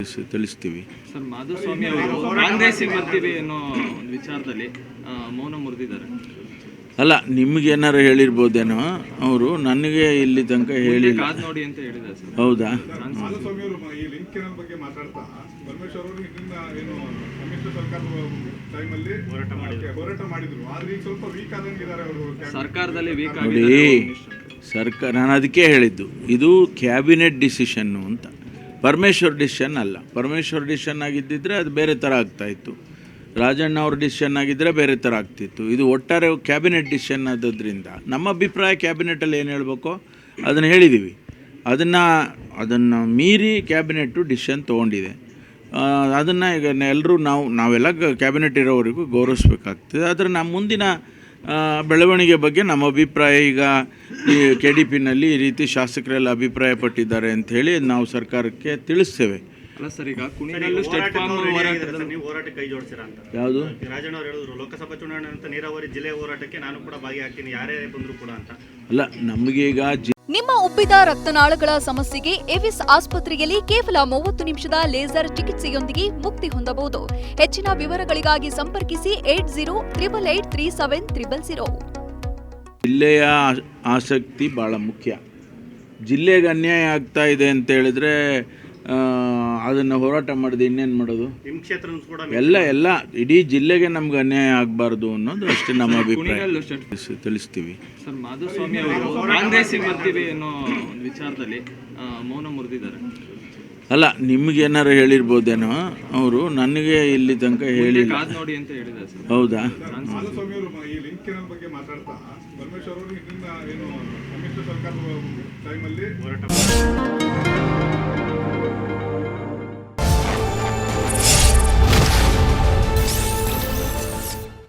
ತಿಳಿಸ್ತೀವಿ. Sir, Madhuswamy ಅವರು ಕಾಂಗ್ರೆಸ್ಸಿಗೆ ಬರ್ತೀವಿ ಅನ್ನೋ ಒಂದು ವಿಚಾರದಲ್ಲಿ ಮೌನ ಮುರಿದಿದ್ದಾರೆ. ಅಲ್ಲ, ನಿಮ್ಗೇನಾರು ಹೇಳಿರ್ಬೋದೇನೋ, ಅವರು ನನಗೆ ಇಲ್ಲಿ ತನಕ ಹೇಳಿಲ್ಲ. ನೋಡಿ ಅಂತ ಹೇಳಿದ್ದಾರೆ ಸರ್. ಹೌದಾ? ಮಾಧುಸ್ವಾಮಿ ಅವರು ಈ ಲಿಂಕಿನ ಬಗ್ಗೆ ಮಾತಾಡ್ತಾ ಪರಮೇಶ್ವರ್ ಅವರು ಇದನ್ನ ಏನು ಸಮ್ಮಿಶ್ರ ಸರ್ಕಾರದ ಟೈಮಲ್ಲಿ ಹೋರಾಟ ಮಾಡಿದ್ರು, ಆದ್ರೆ ಈಗ ಸ್ವಲ್ಪ ವೀಕ್ ಆದಂಗಿದ್ದಾರೆ ಅವರು ಸರ್ಕಾರದಲ್ಲಿ ವೀಕ್ ನೋಡಿ. ಸರ್ಕಾರ, ನಾನು ಅದಕ್ಕೆ ಹೇಳಿದ್ದು ಇದು ಕ್ಯಾಬಿನೆಟ್ ಡಿಸಿಷನ್ನು ಅಂತ, ಪರಮೇಶ್ವರ್ ಡಿಸಿಷನ್ ಅಲ್ಲ. ಪರಮೇಶ್ವರ್ ಡಿಸಿಷನ್ ಆಗಿದ್ದಿದ್ರೆ ಅದು ಬೇರೆ ಥರ ಆಗ್ತಾಯಿತ್ತು, ರಾಜಣ್ಣ ಅವ್ರ ಡಿಸಿಷನ್ ಆಗಿದ್ದರೆ ಬೇರೆ ಥರ ಆಗ್ತಿತ್ತು. ಇದು ಒಟ್ಟಾರೆ ಕ್ಯಾಬಿನೆಟ್ ಡಿಸಿಷನ್ ಆದದ್ರಿಂದ ನಮ್ಮ ಅಭಿಪ್ರಾಯ ಕ್ಯಾಬಿನೆಟಲ್ಲಿ ಏನು ಹೇಳಬೇಕೋ ಅದನ್ನು ಹೇಳಿದ್ದೀವಿ. ಅದನ್ನು ಮೀರಿ ಕ್ಯಾಬಿನೆಟ್ಟು ಡಿಸಿಷನ್ ತೊಗೊಂಡಿದೆ. ಅದನ್ನು ಈಗ ಎಲ್ಲರೂ ನಾವೆಲ್ಲ ಕ್ಯಾಬಿನೆಟ್ ಇರೋವರೆಗೂ ಗೌರವಿಸ್ಬೇಕಾಗ್ತದೆ. ಆದರೆ ನಮ್ಮ ಮುಂದಿನ ಬೆಳವಣಿಗೆ ಬಗ್ಗೆ ನಮ್ಮ ಅಭಿಪ್ರಾಯ, ಈಗ ಈ KDPನಲ್ಲಿ ಈ ರೀತಿ ಶಾಸಕರೆಲ್ಲ ಅಭಿಪ್ರಾಯ ಪಟ್ಟಿದ್ದಾರೆ ಅಂಥೇಳಿ ನಾವು ಸರ್ಕಾರಕ್ಕೆ ತಿಳಿಸ್ತೇವೆ. ಅಲ್ಲ ಸರ್, ಈಗ ಕುಣಿಗಲ್ಲು ಸ್ಟೇಟ್ ಫಾರ್ಮ್ ನೀವು ಹೋರಾಟಕ್ಕೆ ಕೈ ಜೋಡಿಸ್ತೀರಾ ಅಂತ ಯಾವುದು ರಾಜಣ್ಣ ಅವರು ಹೇಳಿದ್ರು, ಲೋಕಸಭಾ ಚುನಾವಣೆ ಅಂತ ನೀರಾವರಿ ಜಿಲ್ಲೆ ಹೋರಾಟಕ್ಕೆ ನಾನು ಕೂಡ ಭಾಗಿಯಾಗ್ತೀನಿ, ಯಾರೇ ಬಂದರೂ ಕೂಡ ಅಂತ. ಅಲ್ಲ, ನಮಗೀಗ ನಿಮ್ಮ ಉಬ್ಬಿದ ರಕ್ತನಾಳಗಳ ಸಮಸ್ಯೆಗೆ ಎವಿಸ್ ಆಸ್ಪತ್ರೆಯಲ್ಲಿ ಕೇವಲ 30 ನಿಮಿಷದ ಲೇಸರ್ ಚಿಕಿತ್ಸೆಯೊಂದಿಗೆ ಮುಕ್ತಿ ಹೊಂದಬಹುದು. ಹೆಚ್ಚಿನ ವಿವರಗಳಿಗಾಗಿ ಸಂಪರ್ಕಿಸಿ 8088837300. ಜಿಲ್ಲೆಯ ಆಸಕ್ತಿ ಭಾಳ ಮುಖ್ಯ. ಜಿಲ್ಲೆಗೆ ಅನ್ಯಾಯ ಆಗ್ತಾ ಇದೆ ಅಂತ ಹೇಳಿದ್ರೆ ಅದನ್ನು ಹೋರಾಟ ಮಾಡಿದೆ ಇನ್ನೇನು ಮಾಡೋದು? ಎಲ್ಲ ಇಡೀ ಜಿಲ್ಲೆಗೆ ನಮ್ಗೆ ಅನ್ಯಾಯ ಆಗಬಾರ್ದು ಅನ್ನೋದು ಅಷ್ಟೇ ನಮ್ಮ ಅಭಿಪ್ರಾಯ. ತಿಳಿಸ್ತೀವಿ. ಸರ್, ಮಾಧುಸ್ವಾಮಿ ಅವರು ಕಾಂಗ್ರೆಸ್ಸಿಗೆ ಬರ್ತೀವಿ ಅನ್ನೋ ಒಂದು ವಿಚಾರದಲ್ಲಿ ಮೌನ ಮುರಿದಿದ್ದಾರೆ. ಅಲ್ಲ, ನಿಮ್ಗೇನಾರು ಹೇಳಿರ್ಬೋದೇನೋ, ಅವರು ನನಗೆ ಇಲ್ಲಿ ತನಕ ಹೇಳಿಲ್ಲ. ನೋಡಿ ಅಂತ ಹೇಳಿದ್ದಾರೆ ಸರ್. ಹೌದಾ? ಮಾಧುಸ್ವಾಮಿ ಅವರು ಈ ಲಿಂಕಿನ ಬಗ್ಗೆ ಮಾತಾಡ್ತಾ ಪರಮೇಶ್ವರ್ ಅವರು ಇದನ್ನ ಏನು ಸಮ್ಮಿಶ್ರ ಸರ್ಕಾರದ ಟೈಮಲ್ಲಿ ಹೋರಾಟ